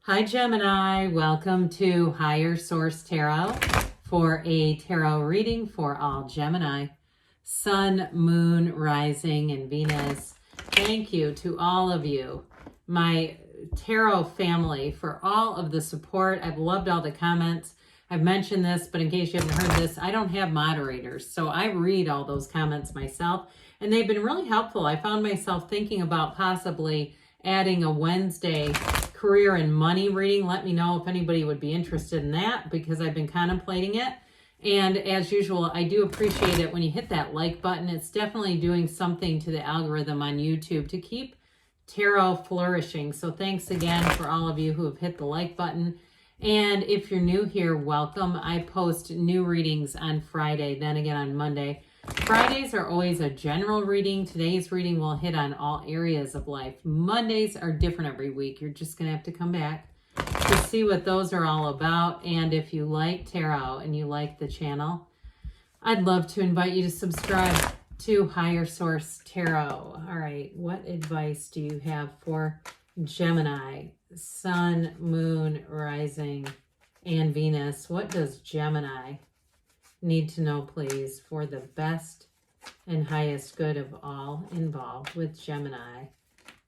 Hi Gemini, welcome to Higher Source Tarot for a tarot reading for all Gemini. Sun, Moon, Rising, and Venus. Thank you to all of you, my tarot family, for all of the support. I've loved all the comments. I've mentioned this, but in case you haven't heard this, I don't have moderators, so I read all those comments myself, and they've been really helpful. I found myself thinking about possibly adding a Wednesday career and money reading. Let me know if anybody would be interested in that, because I've been contemplating it. And as usual, I do appreciate it when you hit that like button. It's definitely doing something to the algorithm on YouTube to keep tarot flourishing. So thanks again for all of you who have hit the like button. And if you're new here, welcome. I post new readings on Friday, then again on Monday. Fridays are always a general reading. Today's reading will hit on all areas of life. Mondays are different every week. You're just going to have to come back to see what those are all about. And if you like tarot and you like the channel, I'd love to invite you to subscribe to Higher Source Tarot. All right, what advice do you have for Gemini? Sun, Moon, Rising, and Venus. What does Gemini need to know, please, for the best and highest good of all involved with Gemini?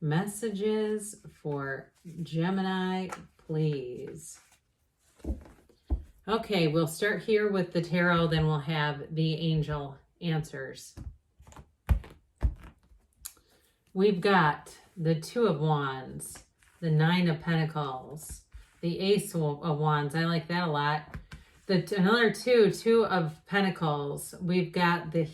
Messages for Gemini, please. Okay, we'll start here with the tarot, then we'll have the angel answers. We've got the Two of Wands, the Nine of Pentacles, the Ace of Wands. I like that a lot. Another Two of Pentacles. We've got the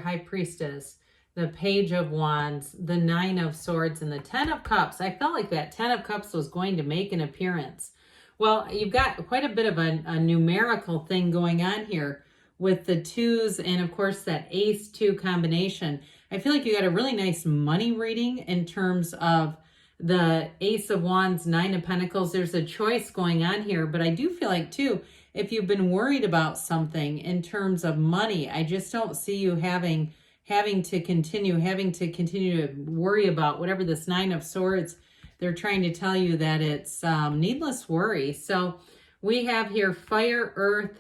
High Priestess, the Page of Wands, the Nine of Swords, and the Ten of Cups. I felt like that Ten of Cups was going to make an appearance. Well, you've got quite a bit of a numerical thing going on here with the twos and, of course, that Ace-2 combination. I feel like you got a really nice money reading in terms of the Ace of Wands, Nine of Pentacles. There's a choice going on here, but I do feel like, too, if you've been worried about something in terms of money, I just don't see you having to continue to worry about whatever this Nine of Swords. They're trying to tell you that it's needless worry. So we have here fire, earth.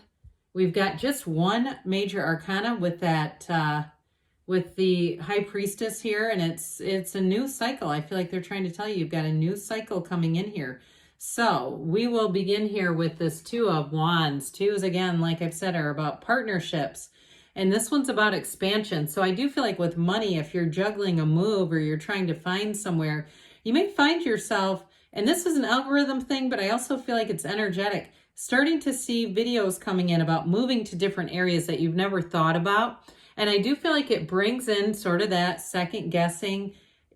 We've got just one major arcana with that, with the High Priestess here, and it's a new cycle. I feel like they're trying to tell you you've got a new cycle coming in here. So we will begin here with this Two of Wands. Twos, again, like I've said, are about partnerships. And this one's about expansion. So I do feel like with money, if you're juggling a move or you're trying to find somewhere, you may find yourself, and this is an algorithm thing, but I also feel like it's energetic, starting to see videos coming in about moving to different areas that you've never thought about. And I do feel like it brings in sort of that second guessing,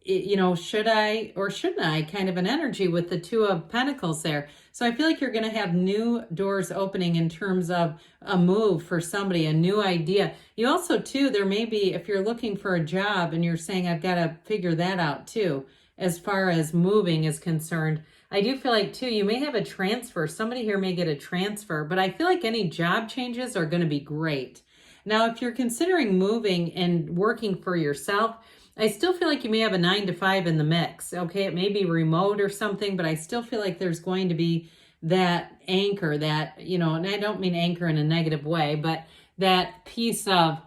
you know, should I or shouldn't I kind of an energy with the Two of Pentacles there. So I feel like you're going to have new doors opening in terms of a move for somebody, a new idea. You also, too, there may be, if you're looking for a job and you're saying, I've got to figure that out, too, as far as moving is concerned. I do feel like, too, you may have a transfer. Somebody here may get a transfer, but I feel like any job changes are going to be great. Now, if you're considering moving and working for yourself, I still feel like you may have a 9 to 5 in the mix. Okay, it may be remote or something, but I still feel like there's going to be that anchor, that, you know, and I don't mean anchor in a negative way, but that piece of,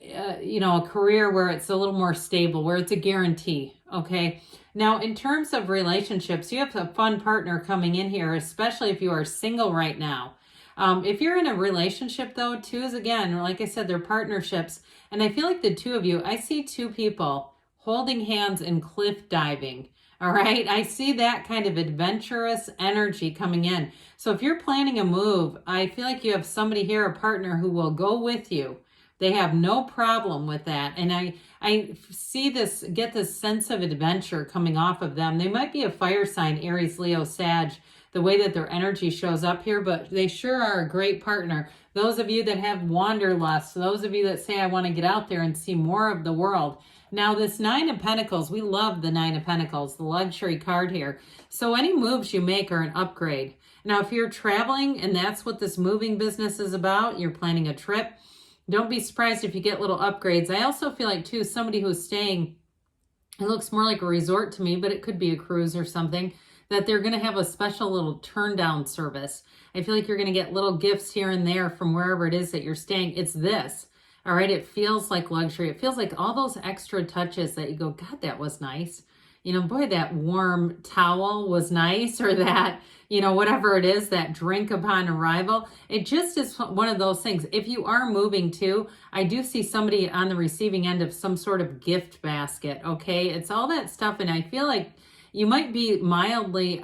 you know, a career where it's a little more stable, where it's a guarantee. Okay. Now, in terms of relationships, you have a fun partner coming in here, especially if you are single right now. If you're in a relationship, though, twos, again, like I said, they're partnerships. And I feel like the two of you, I see two people holding hands and cliff diving. All right. I see that kind of adventurous energy coming in. So if you're planning a move, I feel like you have somebody here, a partner who will go with you. They have no problem with that. And I see this, get this sense of adventure coming off of them. They might be a fire sign, Aries, Leo, Sag, the way that their energy shows up here, but they sure are a great partner. Those of you that have wanderlust, those of you that say, I want to get out there and see more of the world. Now, this Nine of Pentacles, we love the Nine of Pentacles, the luxury card here. So any moves you make are an upgrade. Now, if you're traveling and that's what this moving business is about, you're planning a trip, don't be surprised if you get little upgrades. I also feel like, too, somebody who's staying, it looks more like a resort to me, but it could be a cruise or something, that they're going to have a special little turn down service. I feel like you're going to get little gifts here and there from wherever it is that you're staying. It's this. All right. It feels like luxury. It feels like all those extra touches that you go, God, that was nice. You know, boy, that warm towel was nice, or that, you know, whatever it is, that drink upon arrival. It just is one of those things. If you are moving too, I do see somebody on the receiving end of some sort of gift basket. Okay. It's all that stuff. And I feel like you might be mildly,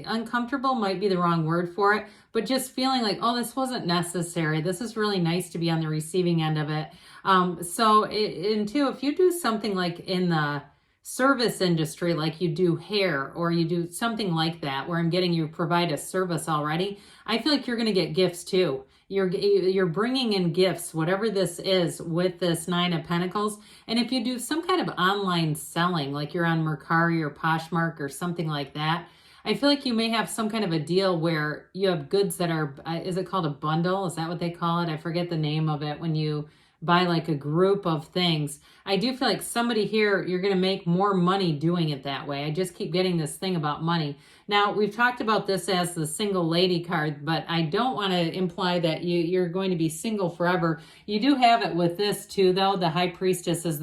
uncomfortable might be the wrong word for it, but just feeling like, oh, this wasn't necessary. This is really nice to be on the receiving end of it. And two, if you do something like in the service industry, like you do hair or you do something like that, where I'm getting you provide a service already, I feel like you're going to get gifts too. You're bringing in gifts, whatever this is, with this Nine of Pentacles. And if you do some kind of online selling, like you're on Mercari or Poshmark or something like that, I feel like you may have some kind of a deal where you have goods that are, is it called a bundle? Is that what they call it? I forget the name of it when you buy like a group of things. I do feel like somebody here, you're going to make more money doing it that way. I just keep getting this thing about money. Now, we've talked about this as the single lady card, but I don't want to imply that you're going to be single forever. You do have it with this too, though. The High Priestess is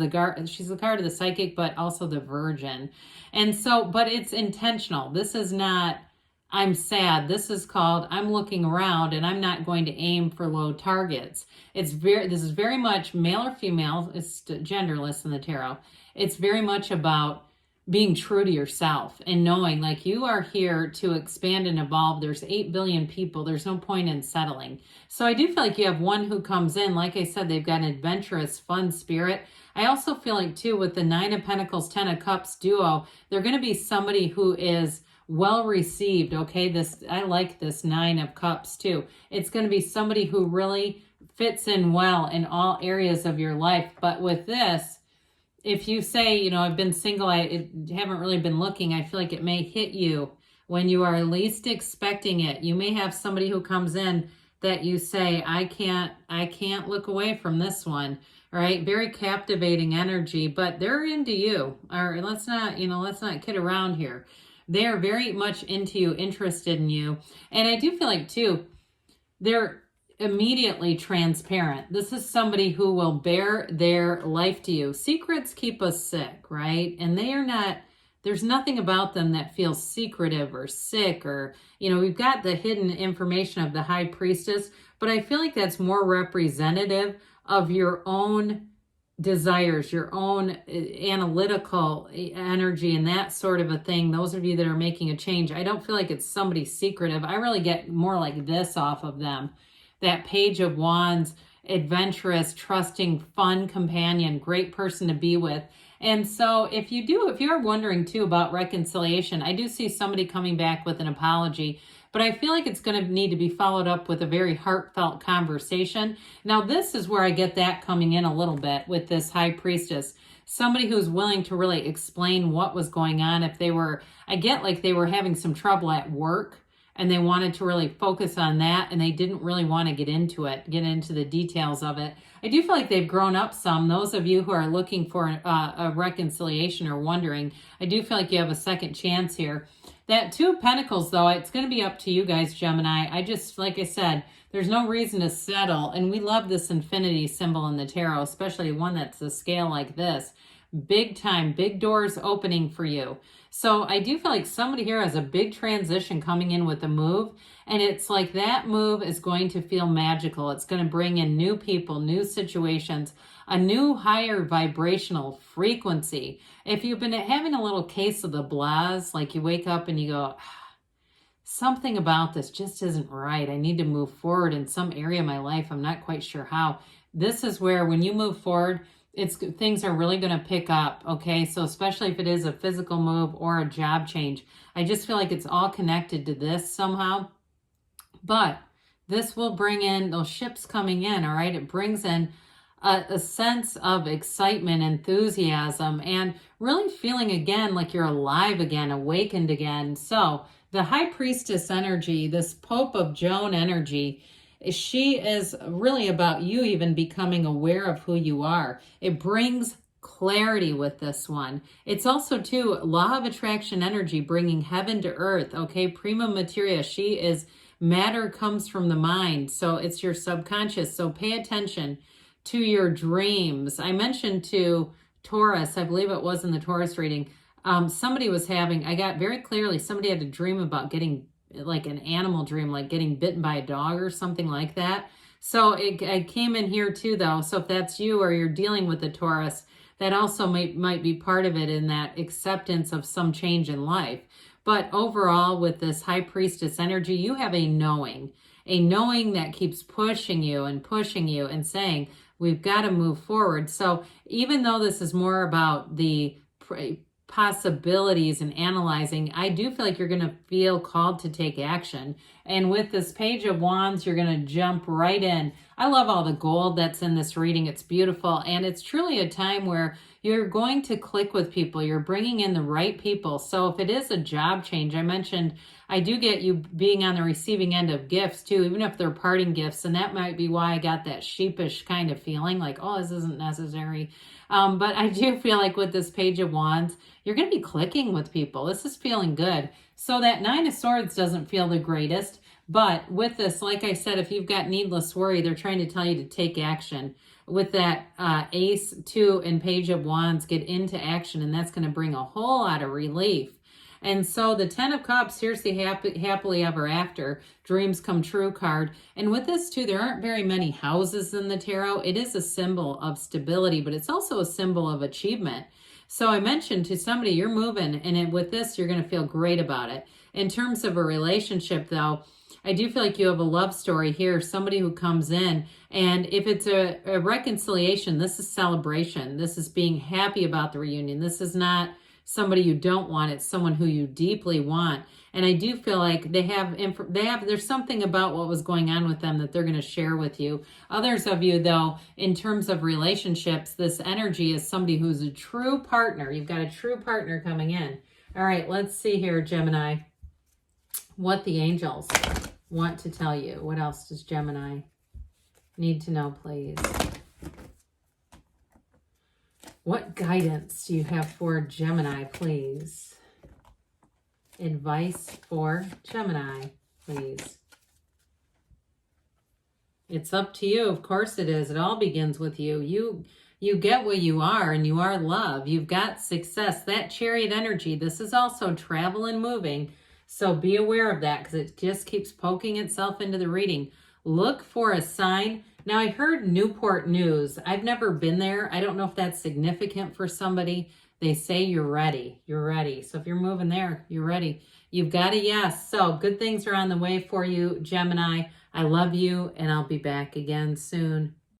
she's the card of the psychic, but also the Virgin. And so, but it's intentional. This is not, I'm sad. This is called, I'm looking around and I'm not going to aim for low targets. This is very much male or female. It's genderless in the tarot. It's very much about being true to yourself and knowing like you are here to expand and evolve. There's 8 billion people. There's no point in settling. So I do feel like you have one who comes in. Like I said, they've got an adventurous, fun spirit. I also feel like too, with the Nine of Pentacles, 10 of Cups duo, they're going to be somebody who is well received. Okay. I like this Nine of Cups too. It's going to be somebody who really fits in well in all areas of your life. But with this, if you say, you know, I've been single, I haven't really been looking, I feel like it may hit you when you are least expecting it. You may have somebody who comes in that you say, I can't look away from this one. All right. Very captivating energy, but they're into you. Or let's not kid around here. They are very much into you, interested in you. And I do feel like too, they're immediately transparent. This is somebody who will bear their life to you. Secrets keep us sick, right? And they are not, there's nothing about them that feels secretive or sick, or, you know, we've got the hidden information of the High Priestess, but I feel like that's more representative of your own desires, your own analytical energy and that sort of a thing. Those of you that are making a change, I don't feel like it's somebody secretive. I really get more like this off of them. That Page of Wands, adventurous, trusting, fun companion, great person to be with. And so if you're wondering too about reconciliation, I do see somebody coming back with an apology, but I feel like it's going to need to be followed up with a very heartfelt conversation. Now, this is where I get that coming in a little bit with this High Priestess. Somebody who's willing to really explain what was going on. I get like they were having some trouble at work and they wanted to really focus on that, and they didn't really want to get into the details of it. I do feel like they've grown up some. Those of you who are looking for a reconciliation or wondering, I do feel like you have a second chance here. That Two of Pentacles, though, it's going to be up to you guys, Gemini. Like I said, there's no reason to settle, and we love this infinity symbol in the tarot, especially one that's a scale like this. Big time, big doors opening for you. So I do feel like somebody here has a big transition coming in with a move, and it's like that move is going to feel magical. It's going to bring in new people, new situations, a new higher vibrational frequency. If you've been having a little case of the blahs, like you wake up and you go, something about this just isn't right. I need to move forward in some area of my life. I'm not quite sure how. This is where when you move forward, things are really going to pick up, okay? So especially if it is a physical move or a job change, I just feel like it's all connected to this somehow. But this will bring in those ships coming in, all right? It brings in a sense of excitement, enthusiasm, and really feeling again like you're alive again, awakened again. So the High Priestess energy, this Pope of Joan energy, she is really about you even becoming aware of who you are. It brings clarity with this one. It's also too law of attraction energy, bringing heaven to earth. Okay, prima materia, she is matter, comes from the mind, so it's your subconscious. So pay attention to your dreams. I mentioned to Taurus, I believe it was in the Taurus reading, somebody was having, I got very clearly, somebody had a dream about getting, like an animal dream, like getting bitten by a dog or something like that. So it came in here too, though. So if that's you or you're dealing with a Taurus, that also might be part of it, in that acceptance of some change in life. But overall, with this High Priestess energy, you have a knowing that keeps pushing you and saying, we've got to move forward. So even though this is more about the possibilities and analyzing, I do feel like you're going to feel called to take action. And with this Page of Wands, you're going to jump right in. I love all the gold that's in this reading. It's beautiful. And it's truly a time where you're going to click with people. You're bringing in the right people. So if it is a job change, I mentioned, I do get you being on the receiving end of gifts too, even if they're parting gifts. And that might be why I got that sheepish kind of feeling like, oh, this isn't necessary. But I do feel like with this Page of Wands, you're going to be clicking with people. This is feeling good. So that Nine of Swords doesn't feel the greatest. But with this, like I said, if you've got needless worry, they're trying to tell you to take action. With that Ace, 2, and Page of Wands, get into action, and that's going to bring a whole lot of relief. And so the 10 of Cups, here's the happily ever after, dreams come true card. And with this too, there aren't very many houses in the tarot. It is a symbol of stability, but it's also a symbol of achievement. So I mentioned to somebody, you're moving, and with this, you're going to feel great about it. In terms of a relationship, though, I do feel like you have a love story here, somebody who comes in, and if it's a reconciliation, this is celebration. This is being happy about the reunion. This is not somebody you don't want. It's someone who you deeply want. And I do feel like there's something about what was going on with them that they're going to share with you. Others of you, though, in terms of relationships, this energy is somebody who's a true partner. You've got a true partner coming in. All right, let's see here, Gemini, what the angels want to tell you. What else does Gemini need to know, please? What guidance do you have for Gemini, please? Advice for Gemini, please. It's up to you. Of course it is. It all begins with you. You get what you are, and you are love. You've got success. That Chariot energy, this is also travel and moving. So be aware of that, because it just keeps poking itself into the reading. Look for a sign. Now, I heard Newport News. I've never been there. I don't know if that's significant for somebody. They say you're ready. You're ready. So if you're moving there, you're ready. You've got a yes. So good things are on the way for you, Gemini. I love you, and I'll be back again soon.